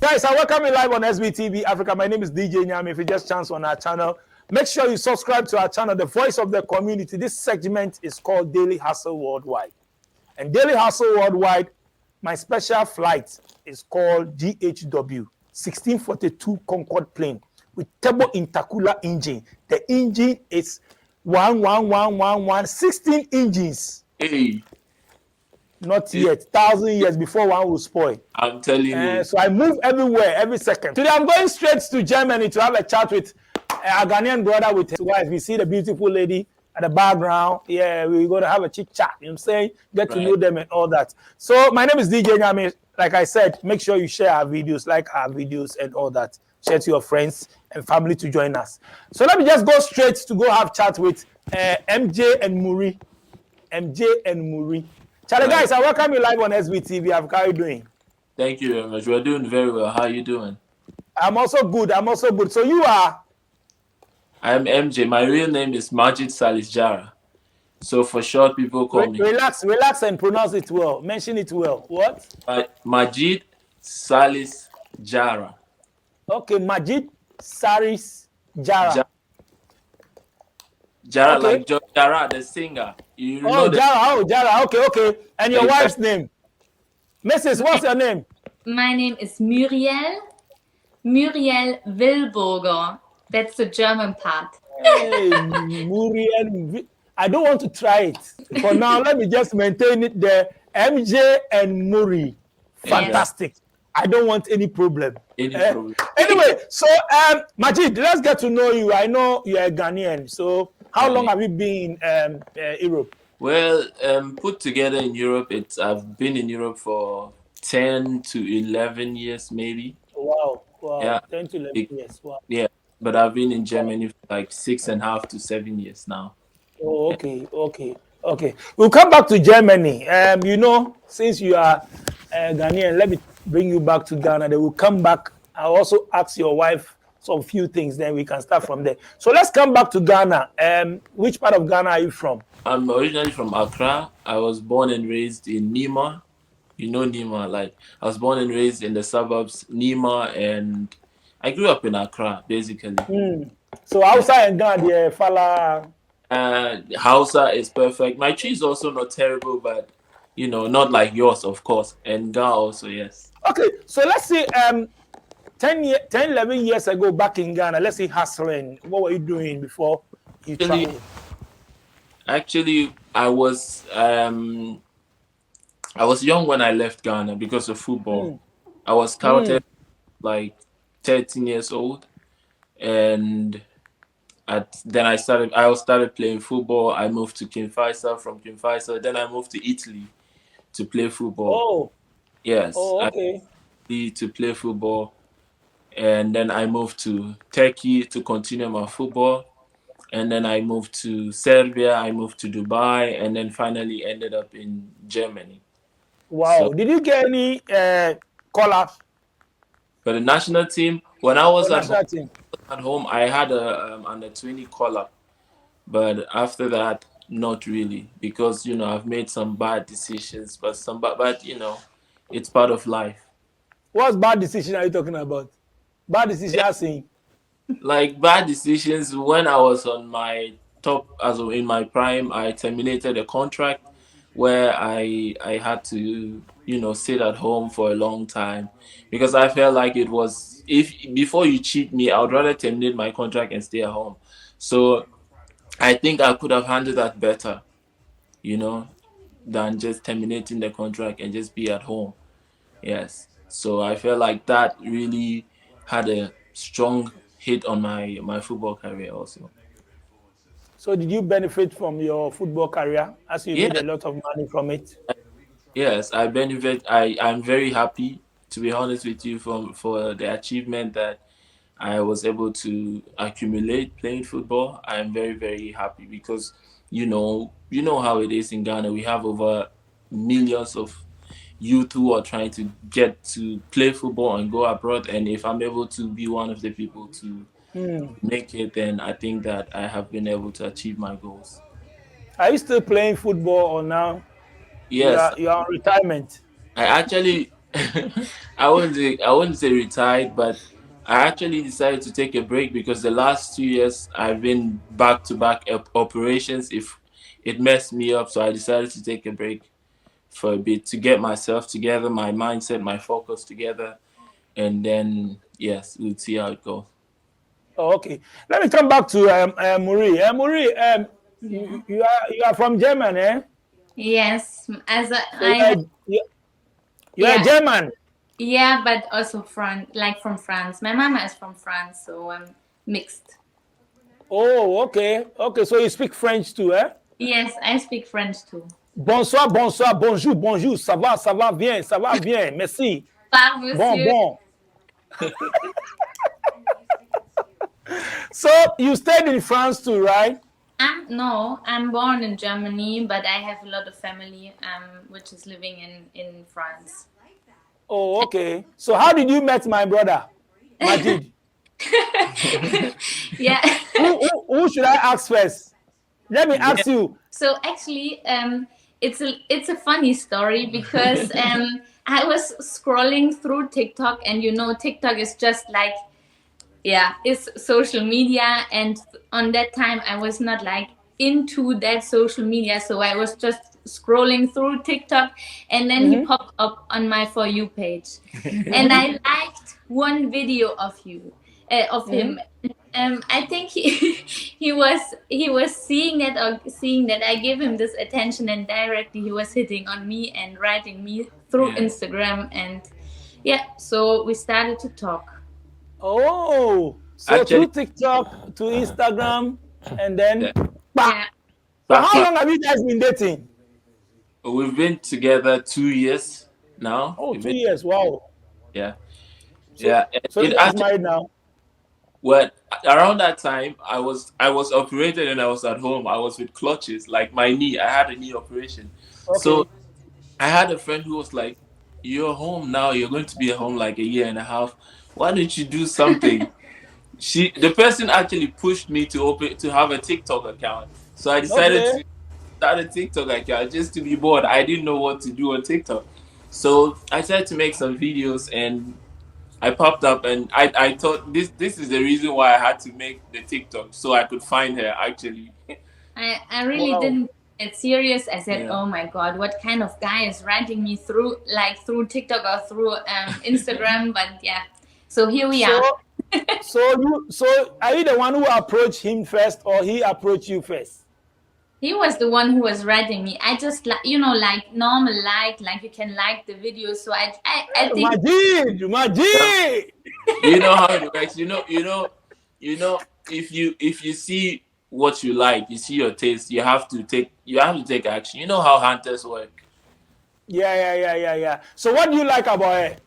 Guys, I welcome you live on SBTV Africa. My name is DJ Nyam. If you just chance on our channel, make sure you subscribe to our channel, The Voice of the Community. This segment is called Daily Hustle Worldwide. And Daily Hustle Worldwide, my special flight is called DHW 1642 Concorde plane with turbo intercooler engine. The engine is 16 engines. Hey. Not yet. 1,000 years before one will spoil. I'm telling you. So I move everywhere, every second. Today I'm going straight to Germany to have a chat with a Ghanaian brother with his wife. We see the beautiful lady at the background. Yeah, we're going to have a chit chat. You know what I'm saying? Get to know them and all that. So my name is DJ Nyame. Like I said, make sure you share our videos, like our videos and all that. Share to your friends and family to join us. So let me just go straight to go have chat with MJ and Muri. MJ and Muri. Charlie, guys, I welcome you live on SBTV. How are you doing? Thank you very much. We're doing very well. How are you doing? I'm also good. So you are? I'm MJ. My real name is Majid Salis Jara. So for short, people call me. Relax and pronounce it well. Mention it well. What? Majid Salis Jara. Okay, Majid Salis Jara. Jara, okay. Like Jara, the singer. Jara. Okay. And your wife's name? Mrs. What's your name? My name is Muriel Wilburger. That's the German part. Hey, Muriel. I don't want to try it. For now, let me just maintain it there. MJ and Muri. Fantastic. Yes. I don't want any problem. Anyway, so Majid, let's get to know you. I know you're a Ghanaian. So how long have you been in Europe? Well, put together in Europe, I've been in Europe for 10 to 11 years, maybe. Wow. Yeah. 10 to 11 years. Wow. Yeah, but I've been in Germany for like 6.5 to 7 years now. Oh, okay. We'll come back to Germany. Since you are Ghanaian, let me bring you back to Ghana. Then we'll come back. I'll also ask your wife some few things, then we can start from there. So let's come back to Ghana. Which part of Ghana are you from? I'm originally from Accra. I was born and raised in Nima. You know Nima, like I was born and raised in the suburbs, Nima, and I grew up in Accra, basically. So Hausa and Ghana, Fala. Hausa is perfect. My tree is also not terrible, but not like yours, of course. And Ghana also, yes. Okay, so let's say 11 years ago back in Ghana, let's say hustling. What were you doing before you traveled? Actually, I was young when I left Ghana because of football. I was scouted like 13 years old, and then I started playing football. I moved to King Faisal. From King Faisal, then I moved to Italy to play football. Oh, yes. Oh, okay. To play football, and then I moved to Turkey to continue my football. And then I moved to Serbia, I moved to Dubai, and then finally ended up in Germany. Wow. So, did you get any call-ups? For the national team, when I was at home, I had a under 20 call-up. But after that, not really. Because, I've made some bad decisions, but it's part of life. What bad decision are you talking about? Bad decision you're saying? Like bad decisions when I was on my top, in my prime, I terminated a contract where I had to, sit at home for a long time because I felt like it was, before you cheat me, I would rather terminate my contract and stay at home. So I think I could have handled that better, than just terminating the contract and just be at home. Yes. So I felt like that really had a strong hit on my football career also. So did you benefit from your football career as you made a lot of money from it? Yes, I benefit. I'm very happy, to be honest with you, for the achievement that I was able to accumulate playing football. I'm very, very happy because you know how it is in Ghana. We have over millions of youth who are trying to get to play football and go abroad, and if I'm able to be one of the people to make it, then I think that I have been able to achieve my goals. Are you still playing football or now? Yes. You are on retirement. I actually I wouldn't say retired, but I actually decided to take a break because the last 2 years I've been back to back operations. If it messed me up, so I decided to take a break for a bit to get myself together, my mindset, my focus together, and then yes, we'll see how it goes. Oh, okay. Let me come back to Muri. Muri, Yeah. you are from Germany, eh? Yes, So you I are have, you are yeah, German. yeah, but also from France. My mama is from France, so I'm mixed. Oh, okay, okay. So you speak French too, eh? Yes, I speak French too. Bonsoir, bonsoir, bonjour, bonjour. Ça va bien, ça va bien. Merci. Par Bon, monsieur. bon. So you stayed in France too, right? No, I'm born in Germany, but I have a lot of family which is living in France. Oh, okay. So how did you met my brother, Majid? Yeah. Who should I ask first? Let me Yeah. ask you. So actually, it's a funny story because I was scrolling through TikTok, and TikTok is just like, yeah, it's social media, and on that time I was not like into that social media, so I was just scrolling through TikTok, and then he Mhm, popped up on my For You page, and mhm, I liked one video of mhm. him. I think he was seeing that I give him this attention, and directly he was hitting on me and writing me through Yeah. Instagram, and yeah, so we started to talk. Oh, so Actually, through TikTok to Instagram, and then, yeah. bah. Yeah. So Back, how back. long have you guys been dating? We've been together 2 years now. Oh, 2 years. Wow. Yeah, So yeah. And so you it guys actually, married now? well, around that time, I was operated and I was at home. I was with clutches, like my knee. I had a knee operation, so Okay. I had a friend who was like, "You're home now. You're going to be at home like a year and a half. Why don't you do something?" The person actually pushed me to have a TikTok account. So I decided Okay. to start a TikTok account just to be bored. I didn't know what to do on TikTok. So I started to make some videos and I popped up and I thought this is the reason why I had to make the TikTok so I could find her actually. I really Wow. didn't get serious. I said, Yeah. "Oh my God, what kind of guy is writing me through TikTok or through Instagram?" But yeah, so here we So are. so are you the one who approached him first, or he approached you first? He was the one who was writing me. I just like normal like you can like the video. So I think Majid, Majid. You know how it works. If you see what you like, you see your taste, you have to take action. You know how hunters work. Yeah, yeah, yeah, yeah, yeah. So what do you like about it?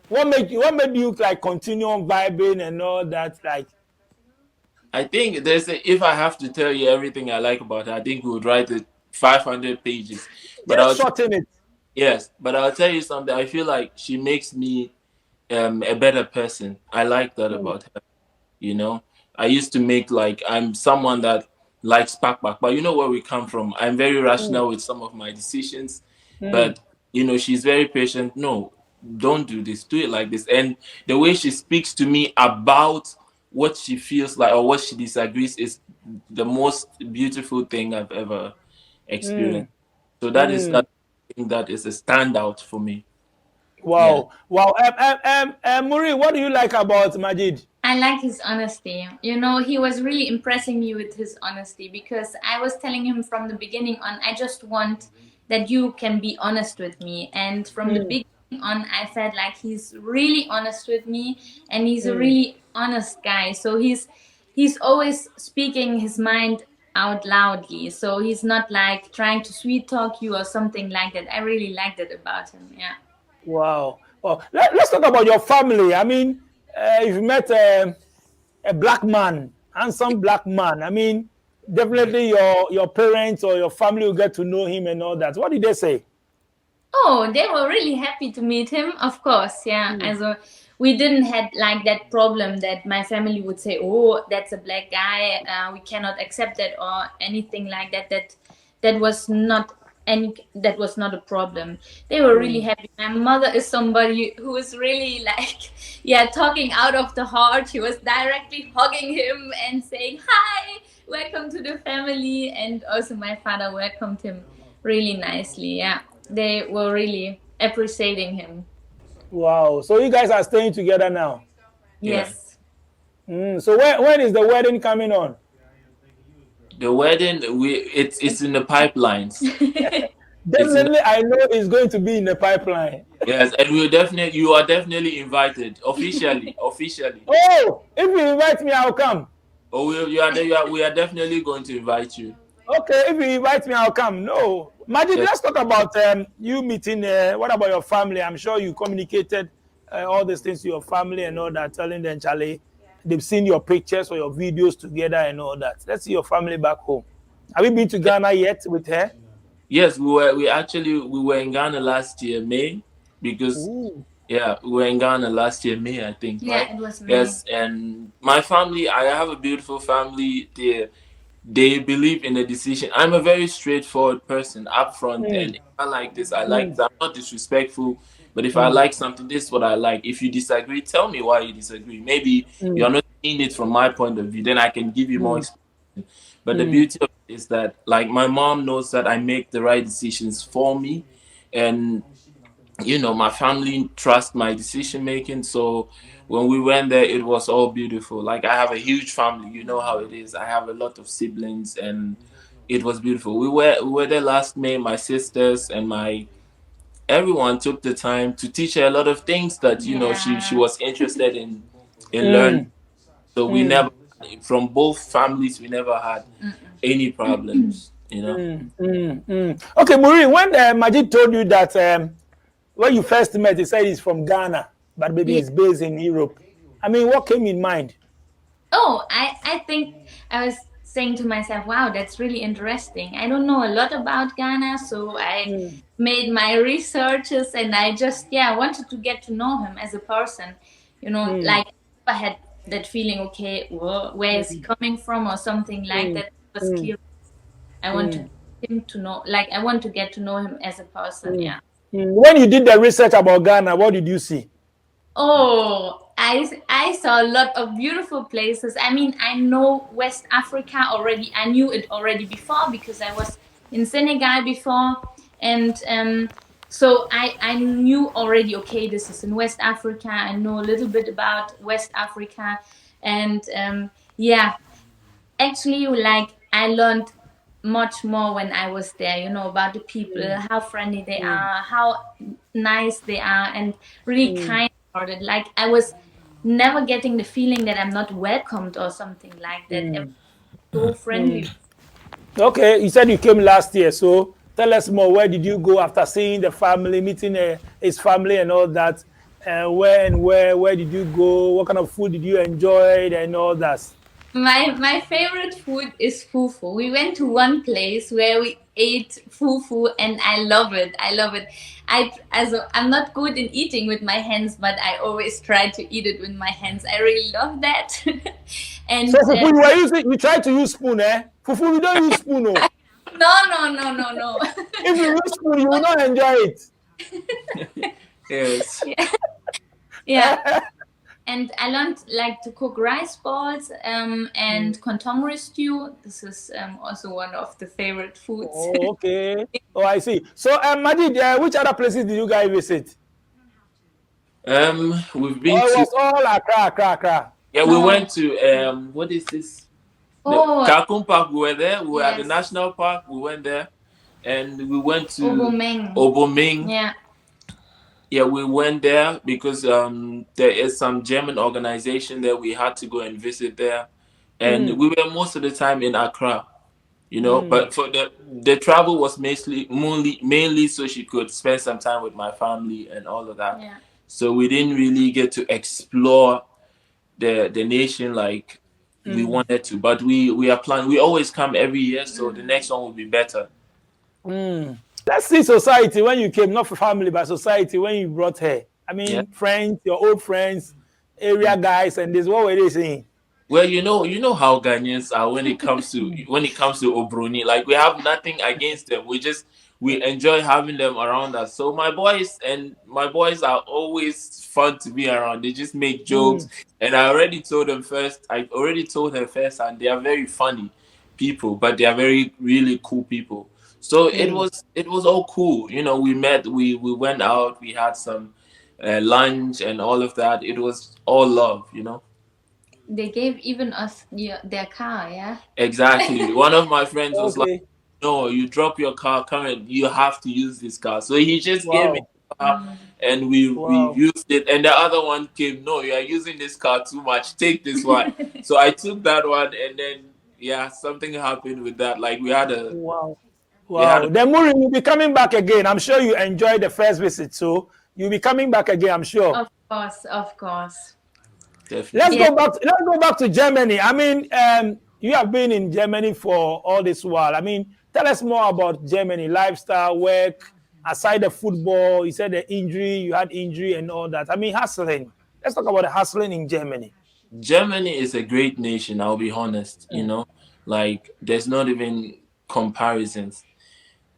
What made you like continue on vibing and all that? Like, I think if I have to tell you everything I like about her, I think we would write it 500 pages. But just shorten it. yes, but I'll tell you something. I feel like she makes me a better person. I like that Mm, about her. You know, I used to make like I'm someone that likes back, but you know where we come from. I'm very mm, rational with some of my decisions, mm. but she's very patient. No, don't do this. Do it like this. And the way she speaks to me about what she feels like or what she disagrees is the most beautiful thing I've ever Mm, experienced. So mm. that is a standout for me. Yeah. Wow, wow. Muri, what do you like about Majid? I like his honesty. He was really impressing me with his honesty, because I was telling him from the beginning on, I just want that you can be honest with me. And from the Mm, beginning on, I felt like he's really honest with me, and he's a mm. really honest guy. So he's always speaking his mind out loudly. So he's not like trying to sweet talk you or something like that. I really liked it about him. Yeah. Wow. Oh, let's talk about your family. I mean, if you met a black man, handsome black man, I mean, definitely your parents or your family will get to know him and all that. What did they say? Oh, they were really happy to meet him, of course. Yeah. Mm, Also, we didn't had like that problem that my family would say, "Oh, that's a black guy. We cannot accept that," or anything like that. That was not. and that was not a problem. They were really happy. My mother is somebody who is really like, yeah, talking out of the heart. She was directly hugging him and saying, "Hi, welcome to the family." And also my father welcomed him really nicely. Yeah, they were really appreciating him. Wow. So you guys are staying together now. Yeah. Yes. So when is the wedding coming on? The wedding, it's in the pipelines. It's in Definitely, I know it's going to be in the pipeline. Yes, and you are definitely invited officially. Officially. Oh, if you invite me, I'll come. Oh, we are definitely going to invite you. Okay, if you invite me, I'll come. No, Majid, Yes. let's talk about you meeting. What about your family? I'm sure you communicated all these things to your family and all that, telling them, Charlie, they've seen your pictures or your videos together and all that. Let's see your family back home. Have you been to Ghana yet with her? Yes, we were in Ghana last year, May, because Ooh. yeah, we were in Ghana last year, May, I think, Yeah, right? it was me. Yes, and my family, I have a beautiful family. They believe in the decision. I'm a very straightforward person, upfront, and if I like this, I like this. I'm not disrespectful, but if I like something, this is what I like. If you disagree, tell me why you disagree. Maybe you're not seeing it from my point of view, then I can give you more explanation. But the beauty of it is that, like, my mom knows that I make the right decisions for me, and my family trust my decision making. So when we went there, it was all beautiful. Like, I have a huge family, you know how it is. I have a lot of siblings, and it was beautiful. We were there last May. My sisters and my everyone took the time to teach her a lot of things that she Yeah. was interested in learning. So we never, from both families, we never had any problems. Okay, Maureen, when Majid told you that when you first met, he said he's from Ghana, but maybe Yeah. he's based in Europe. I mean, what came in mind? Oh, I think I was saying to myself, wow, that's really interesting. I don't know a lot about Ghana, so I made my researches and I just, yeah, wanted to get to know him as a person. Like I had that feeling, okay, where is he coming from or something like that. It was curious. I want to get him to know, like, I want to get to know him as a person, yeah. When you did the research about Ghana, what did you see? Oh, I saw a lot of beautiful places. I mean, I know West Africa already. I knew it already before because I was in Senegal before, and so I knew already. Okay, this is in West Africa. I know a little bit about West Africa, and yeah, actually, like I learned much more when I was there, about the people, how friendly they are, how nice they are, and really kind hearted. Like I was never getting the feeling that I'm not welcomed or something like that. Everyone's so friendly. Okay, you said you came last year, so tell us more. Where did you go after seeing the family, meeting his family and all that? Where did you go? What kind of food did you enjoy and all that? My favorite food is fufu. We went to one place where we ate fufu and I love it. I love it. I'm not good in eating with my hands, but I always try to eat it with my hands. I really love that. And So fufu, you try to use spoon, eh? Fufu, we don't use spoon, no. no. If you use spoon, you will not enjoy it. Yes. Yeah. And I learned like to cook rice balls and contemporary stew. This is also one of the favorite foods. Oh, okay. Oh, I see. So, Majid, which other places did you guys visit? We've been It to was all Accra. yeah, we went to what is this? Oh, Kalkum Park. We were there. We were at the yes. National Park. We went there, and we went to Obomeng. Obomeng. Yeah. Yeah, we went there because there is some German organization there. We had to go and visit there, and we were most of the time in Accra. But for the travel was mainly so she could spend some time with my family and all of that. Yeah. So we didn't really get to explore the nation like we wanted to. But we are planning. We always come every year, so the next one will be better. Let's see society when you came, not for family, but society when you brought her. I mean, Yeah. friends, your old friends, area guys, and this. What were they saying? Well, you know how Ghanaians are when it comes to Obroni. Like, we have nothing against them. we enjoy having them around us. So my boys are always fun to be around. They just make jokes, Mm, and I already told them first. I already told her first, and they are very funny people, but they are very really cool people. So mm. it was all cool. You know, we met, we went out, we had some lunch and all of that. It was all love. You know. They gave even us their car, yeah. Exactly. One of my friends was like, Okay. "No, you drop your car, come and you have to use this car." So he just gave me Wow. the car, and we Wow. used it. And the other one came, "No, you are using this car too much. Take this one." So I took that one, and then yeah, something happened with that. Like Wow. we had a Wow. Then Muri will be coming back again. I'm sure you enjoyed the first visit, so you'll be coming back again, I'm sure. Of course, of course. Let's definitely Yeah. go back. Let's go back to Germany. I mean, you have been in Germany for all this while. I mean, tell us more about Germany lifestyle, work, aside the football. You said the injury, you had injury and all that. I mean, hustling. Let's talk about the hustling in Germany. Germany is a great nation. I'll be honest. You know, like there's not even comparisons.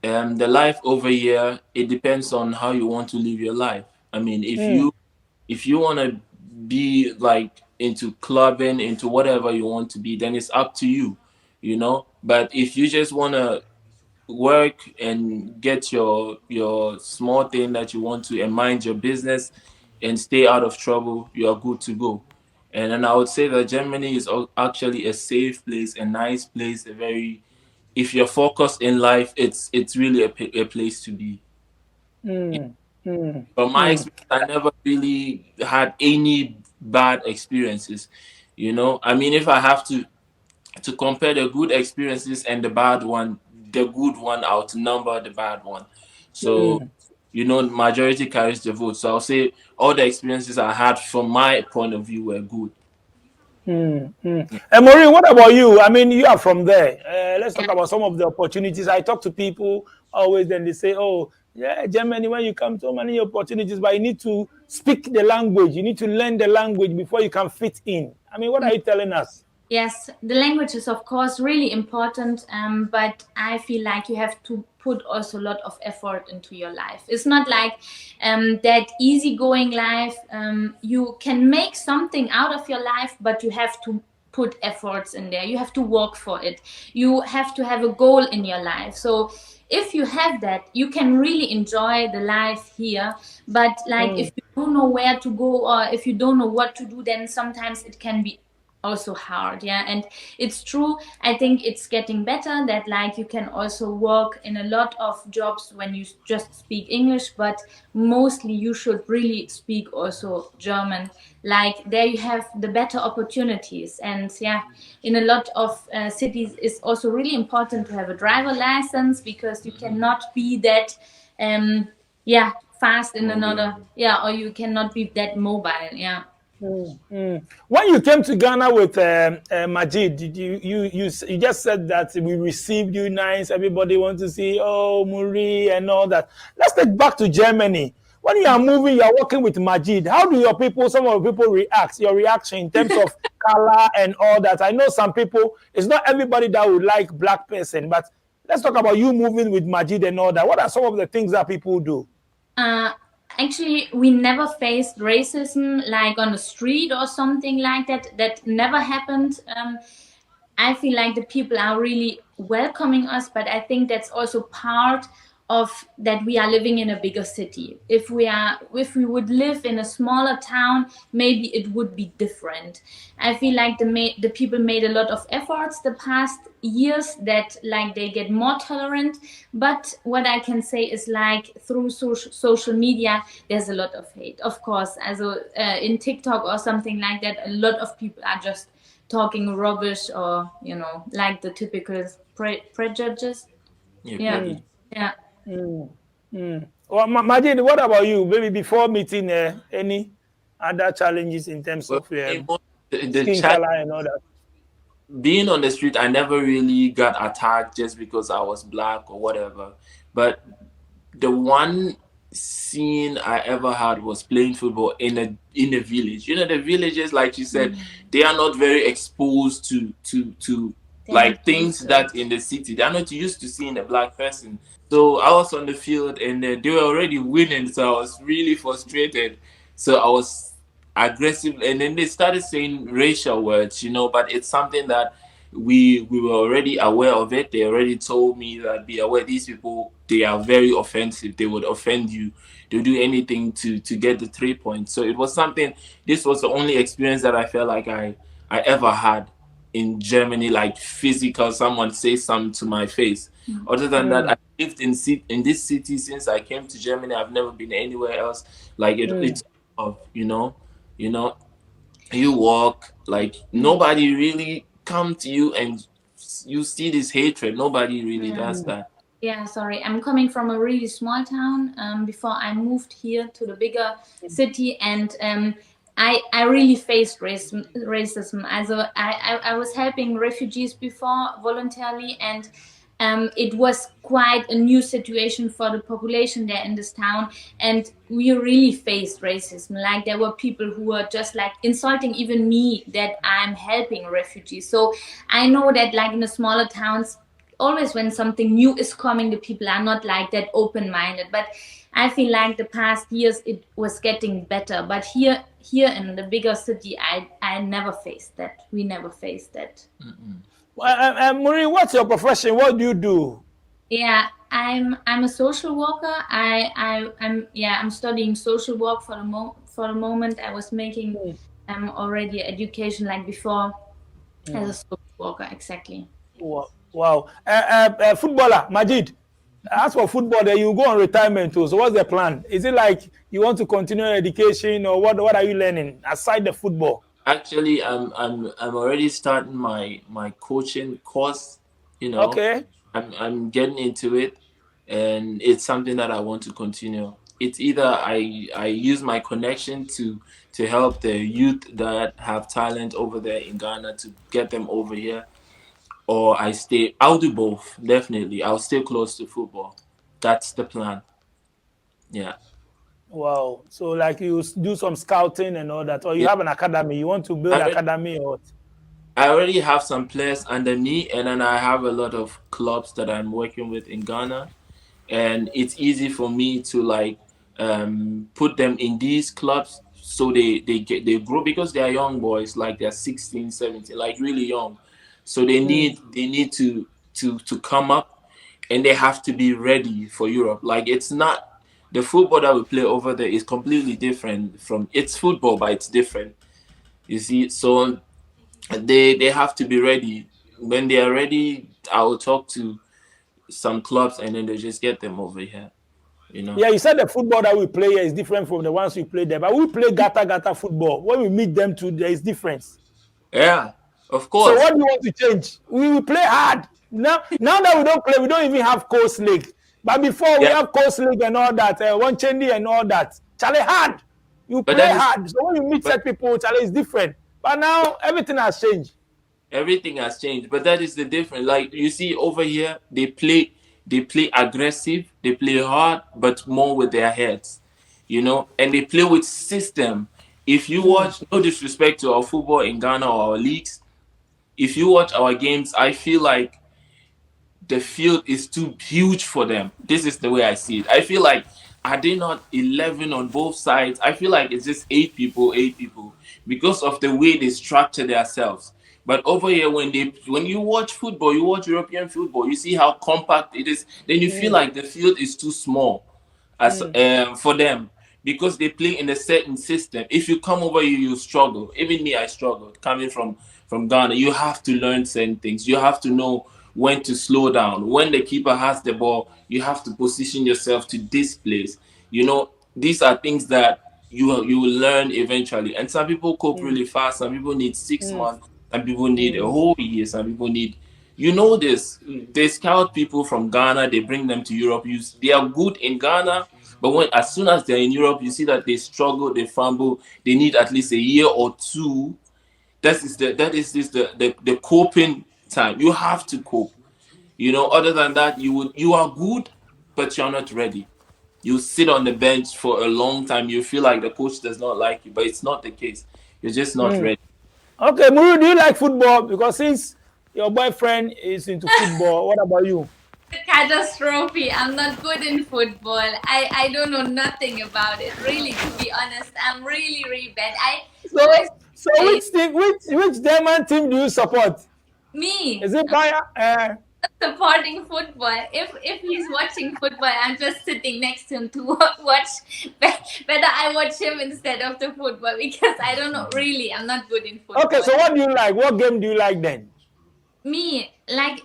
The life over here, it depends on how you want to live your life. I mean, Mm, if you want to be like into clubbing, into whatever you want to be, then it's up to you, you know. But if you just want to work and get your small thing that you want to and mind your business and stay out of trouble, you are good to go. And then I would say that Germany is actually a safe place, a nice place, a very, if you're focused in life, it's really a place to be. mm, mm, From my mm, experience, I never really had any bad experiences. You know, I mean, if I have to compare the good experiences and the bad one, the good one outnumber the bad one. So, mm. you know, majority carries the vote. So I'll say all the experiences I had from my point of view were good. Mm, mm. And Maureen, what about you? I mean, you are from there. Let's talk about some of the opportunities. I talk to people always, then they say, "Oh, yeah, Germany. When you come, so many opportunities, but you need to speak the language. You need to learn the language before you can fit in." I mean, what are you telling us? Yes, the language is of course really important, but I feel like you have to put also a lot of effort into your life. It's not like that easygoing life. You can make something out of your life, but you have to put efforts in there. You have to work for it. You have to have a goal in your life. So if you have that, you can really enjoy the life here. But like if Mm, you don't know where to go or if you don't know what to do, then sometimes it can be also hard, yeah. And it's true, I think it's getting better that like you can also work in a lot of jobs when you just speak English, but mostly you should really speak also German. Like there you have the better opportunities, and yeah, in a lot of cities it's also really important to have a driver license because you cannot be that yeah, fast in Mobile. another, yeah, or you cannot be that mobile, yeah. mm, mm. When you came to Ghana with Majid, did you just said that we received you nice. Everybody wants to see Muri and all that. Let's take back to Germany. When you are moving, you are working with Majid. How do your people, some of the people react? Your reaction in terms of color and all that. I know some people. It's not everybody that would like black person, but let's talk about you moving with Majid and all that. What are some of the things that people do? Uh, Actually, we never faced racism like on the street or something like that. That never happened. I feel like the people are really welcoming us, but I think that's also part of that we are living in a bigger city. If we would live in a smaller town, maybe it would be different. I feel like the people made a lot of efforts the past years that like they get more tolerant. But what I can say is like through social media, there's a lot of hate. Of course, also in TikTok or something like that, a lot of people are just talking rubbish or like the typical prejudice. Yeah, Yeah, prejudice. yeah. Mm, mm. Well, Majid, what about you? Maybe before meeting any other challenges in terms Well, of the skin chat color and all that? being on the street, I never really got attacked just because I was black or whatever. But the one scene I ever had was playing football in a village. You know, the villages, like you said, they are not very exposed to Thank like you things so that much. in the city they're not used to seeing a black person. So I was on the field and they were already winning, so I was really frustrated. So I was aggressive, and then they started saying racial words, but it's something that we were already aware of it. They already told me that be aware, these people, they are very offensive. They would offend you. They'll do anything to get the 3 points. So it was something. This was the only experience that I felt like I ever had in Germany, like physical, someone say something to my face. Other than that, I lived in this city since I came to Germany. I've never been anywhere else. Like it's of you know, you walk like nobody really come to you and you see this hatred. Nobody really Yeah. does that. Yeah, sorry. I'm coming from a really small town. Before I moved here to the bigger city, and I really faced racism. Also, I was helping refugees before voluntarily, and it was quite a new situation for the population there in this town, and we really faced racism. Like there were people who were just like insulting even me that I'm helping refugees. So I know that like in the smaller towns, always when something new is coming, the people are not like that open-minded. But I feel like the past years it was getting better. But here in the bigger city, I never faced that. We never faced that. Maureen, what's your profession? What do you do? Yeah, I'm a social worker. I'm studying social work for the moment. I was making already education like before as a social worker exactly. Wow. Footballer, Majid. As for football, then you go on retirement too. So what's the plan? Is it like you want to continue your education, or what are you learning aside the football? Actually, I'm already starting my coaching course. You know, Okay. I'm getting into it, and it's something that I want to continue. It's either I use my connection to help the youth that have talent over there in Ghana to get them over here, or I stay. I'll do both. Definitely, I'll stay close to football. That's the plan. Yeah. Wow. So like you do some scouting and all that, or you Yeah. have an academy. You want to build I an already, academy or what? I already have some players under me, and then I have a lot of clubs that I'm working with in Ghana, and it's easy for me to like put them in these clubs so they grow because they are young boys, like they're 16, 17, like really young. So they need to come up, and they have to be ready for Europe. Like it's not the football that we play over there is completely different from it's football, but it's different. You see, so they have to be ready. When they are ready, I will talk to some clubs, and then they just get them over here. You know. Yeah, you said the football that we play here is different from the ones we play there, but we play gata football. When we meet them too, there is difference. Yeah, of So course. what do you want to change? We will play hard. Now that we don't play, we don't even have coast league. But before we Yeah, have coast league and all that, one chandy and all that. Charlie hard. You but play that is hard. So when you meet but set people, Charlie is different. But now everything has changed. everything has changed. But that is the difference. Like you see over here, they play aggressive, they play hard, but more with their heads. And they play with system. If you watch, no disrespect to our football in Ghana or our leagues, if you watch our games, I feel like the field is too huge for them. This is the way I see it. I feel like are they not 11 on both sides? I feel like it's just eight people, because of the way they structure themselves. But over here, when you watch football, you watch European football, you see how compact it is. Then you feel like the field is too small as for them, because they play in a certain system. If you come over here, you struggle. Even me, I struggled coming from Ghana. You have to learn certain things. You have to know when to slow down. When the keeper has the ball, you have to position yourself to this place. These are things that you will learn eventually. And some people cope really fast. Some people need 6 months. Some people need a whole year. Some people need this. They scout people from Ghana, they bring them to Europe. They are good in Ghana, but as soon as they're in Europe, you see that they struggle, they fumble, they need at least a year or two. That is the coping time. You have to cope. Other than that, you are good, but you're not ready. You sit on the bench for a long time. You feel like the coach does not like you, but it's not the case. You're just not ready. Okay, Muru, do you like football? Because since Your boyfriend is into football. What about you? Catastrophe. I'm not good in football. I don't know nothing about it. Really, to be honest, I'm really, really bad. I So, always so say which German team do you support? me. Is it Bayern? Supporting football. If he's watching football, I'm just sitting next to him to watch. Better I watch him instead of the football because I don't know. Really, I'm not good in Okay, football. so what do you like? What game do you like then? Me like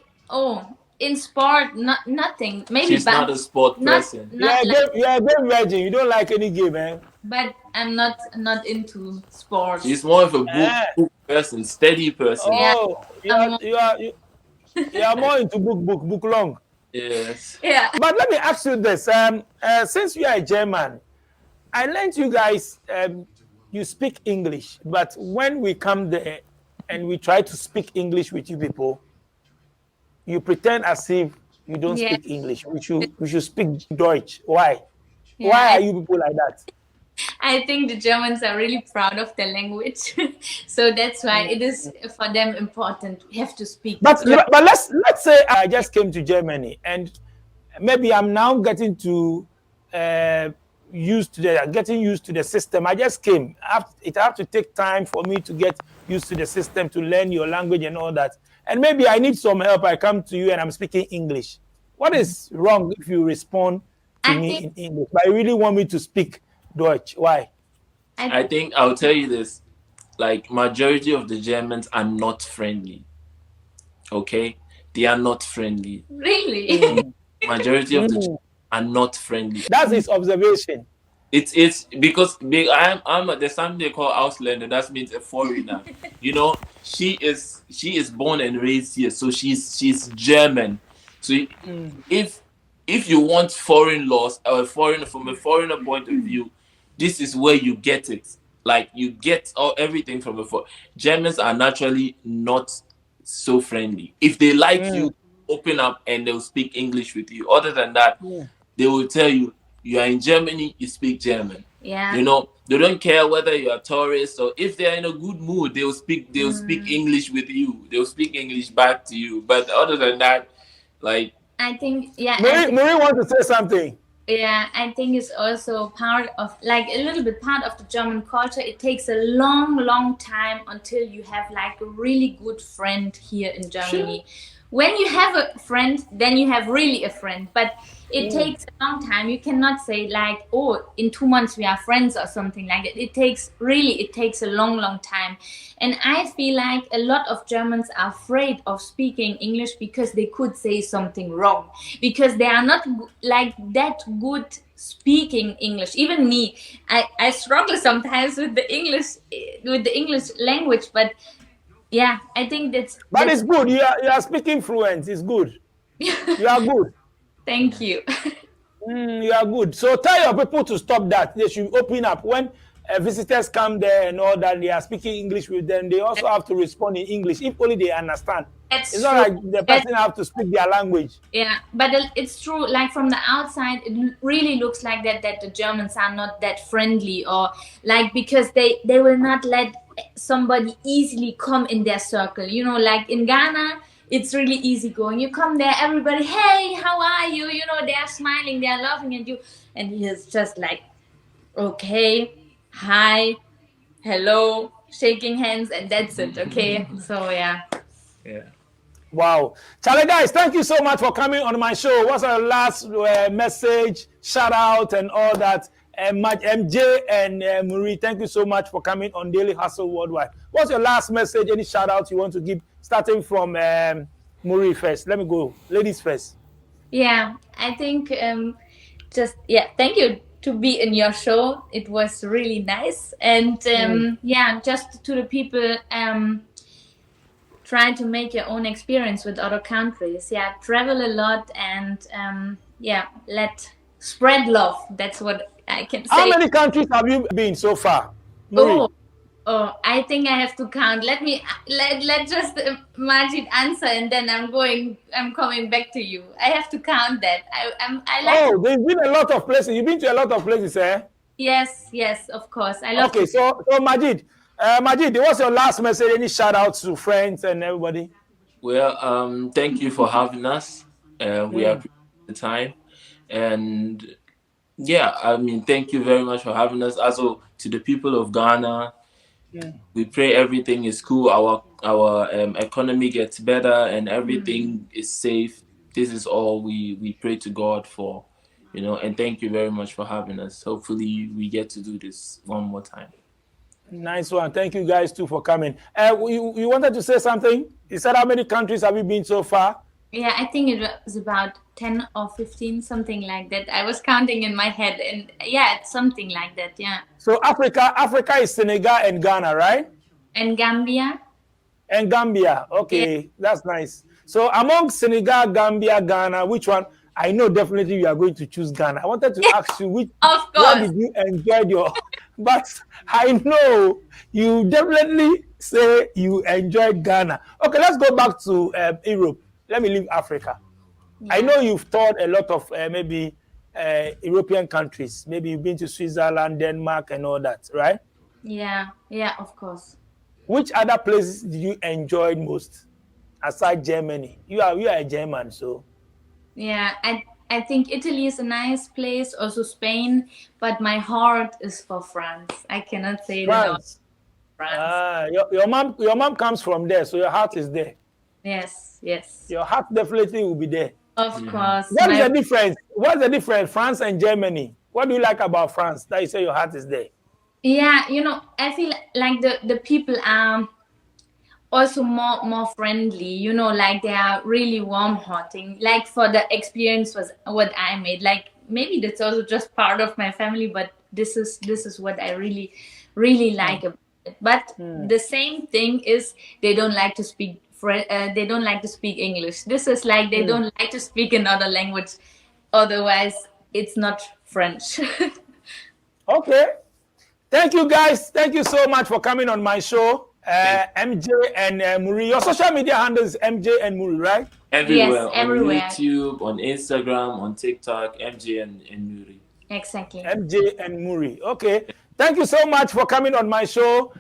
in sport, not nothing. Maybe She's not but a sport not person. not like. You're a game virgin. You don't like any game, eh? But I'm not into sports. She's more of a Eh. book person, steady person. Yeah, Oh, I'm more, you are more into book long. Yes. yeah. But let me ask you this: since you are a German, I learned you guys you speak English, but when we come there and we try to speak English with you people, you pretend as if you don't Yeah, speak English. We should speak Deutsch. Why? yeah. Why are you people like that? I think the Germans are really proud of their language, so that's why it is for them important. We have to speak But German. but let's say I just came to Germany and maybe I'm now getting to uh, getting used to the system. I just came. It have to take time for me to get used to the system, to learn your language and all that. And maybe I need some help. I come to you and I'm speaking English. What is wrong if you respond to I me think in English? But you really want me to speak Deutsch? Why? I I think I'll tell you this. Like majority of the Germans are not friendly. Okay? They are not friendly. really. Majority of the Germans are not friendly. That's his observation. It's because I'm there's something they call Ausländer. That means a foreigner. You know, she is born and raised here, so she's German. So if if you want foreign laws or a foreigner from a foreigner point of view, this is where you get it. Like you get everything from a Germans are naturally not so friendly. If they like you, open up and they'll speak English with you. Other than that, they will tell you you are in Germany, you speak German. Yeah. You know, they don't care whether you're a tourist or if they're in a good mood, they'll speak English with you. They'll speak English back to you. But other than that, like I think yeah. Marie wants to say something. Yeah, I think it's also part of like a little bit part of the German culture. It takes a long, long time until you have like a really good friend here in Germany. When you have a friend, then you have really a friend. But it takes a long time. You cannot say like, oh, in 2 months we are friends or something like that. It takes a long, long time. And I feel like a lot of Germans are afraid of speaking English because they could say something wrong. Because they are not like that good speaking English. Even me, I struggle sometimes with the English language. But yeah, I think But it's good. You are speaking fluent. It's good. You are good. Thank you. You are good. So tell your people to stop that. They should open up. When visitors come there and all that, they are speaking English with them. They also have to respond in English, if only they understand. It's It's true. not like the person have to speak their language. Yeah, but it's true. Like from the outside, it really looks like that the Germans are not that friendly, or like because they will not let somebody easily come in their circle. You know, like in Ghana, it's really easy going. You come there, everybody, hey, how are you? You know, they are smiling, they are laughing at you, and he's just like, okay, hi, hello, shaking hands, and that's it. Okay, so yeah. yeah. Wow. Charlie, guys, thank you so much for coming on my show. What's our last message, shout out, and all that? MJ and Marie, thank you so much for coming on Daily Hustle Worldwide. What's your last message? Any shout out you want to give? Starting from Marie first. Let me go. Ladies first. Yeah, I think thank you to be in your show. It was really nice. And just to the people, try to make your own experience with other countries. Yeah, travel a lot and spread love. That's what I can say. How many countries have you been so far, Marie? Oh, I think I have to count. Let just Majid answer, and then I'm coming back to you. I have to count that. There's been a lot of places. You've been to a lot of places, eh? Yes, of course. I love. Okay, so Majid, what's your last message? Any shout outs to friends and everybody? Well, thank you for having us. We appreciate the time, and yeah, I mean, thank you very much for having us. Also, to the people of Ghana, we pray everything is cool. Our economy gets better and everything is safe. This is all we pray to God for, And thank you very much for having us. Hopefully, we get to do this one more time. Nice one. Thank you guys too for coming. You wanted to say something? You said how many countries have you been so far? Yeah, I think it was about 10 or 15, something like that. I was counting in my head, and yeah, it's something like that, yeah. So Africa is Senegal and Ghana, right? And Gambia. And Gambia. Okay, yeah. That's nice. So among Senegal, Gambia, Ghana, which one? I know definitely you are going to choose Ghana. I wanted to ask you which what did you enjoy your but I know you definitely say you enjoyed Ghana. Okay, let's go back to Europe. Let me leave Africa. Yeah. I know you've taught a lot of maybe European countries. Maybe you've been to Switzerland, Denmark, and all that, right? Yeah, of course. Which other places did you enjoy most aside Germany? You are a German, so. Yeah, I think Italy is a nice place, also Spain, but my heart is for France. I cannot say France. France. Your mom comes from there, so your heart is there. Yes. Your heart definitely will be there. Of course. What is the difference? What's the difference, France and Germany? What do you like about France that you say your heart is there? Yeah, I feel like the people are also more friendly, like they are really warm-hearted. Like for the experience was what I made. Like maybe that's also just part of my family, but this is what I really, really like about it. But the same thing is they don't like to speak they don't like to speak English. This is like they don't like to speak another language. Otherwise, it's not French. Okay. Thank you, guys. Thank you so much for coming on my show. MJ and Muri. Your social media handle is MJ and Muri, right? Everywhere. Yes, everywhere. On YouTube, on Instagram, on TikTok, MJ and Muri. Exactly. MJ and Muri. Okay. Thank you so much for coming on my show.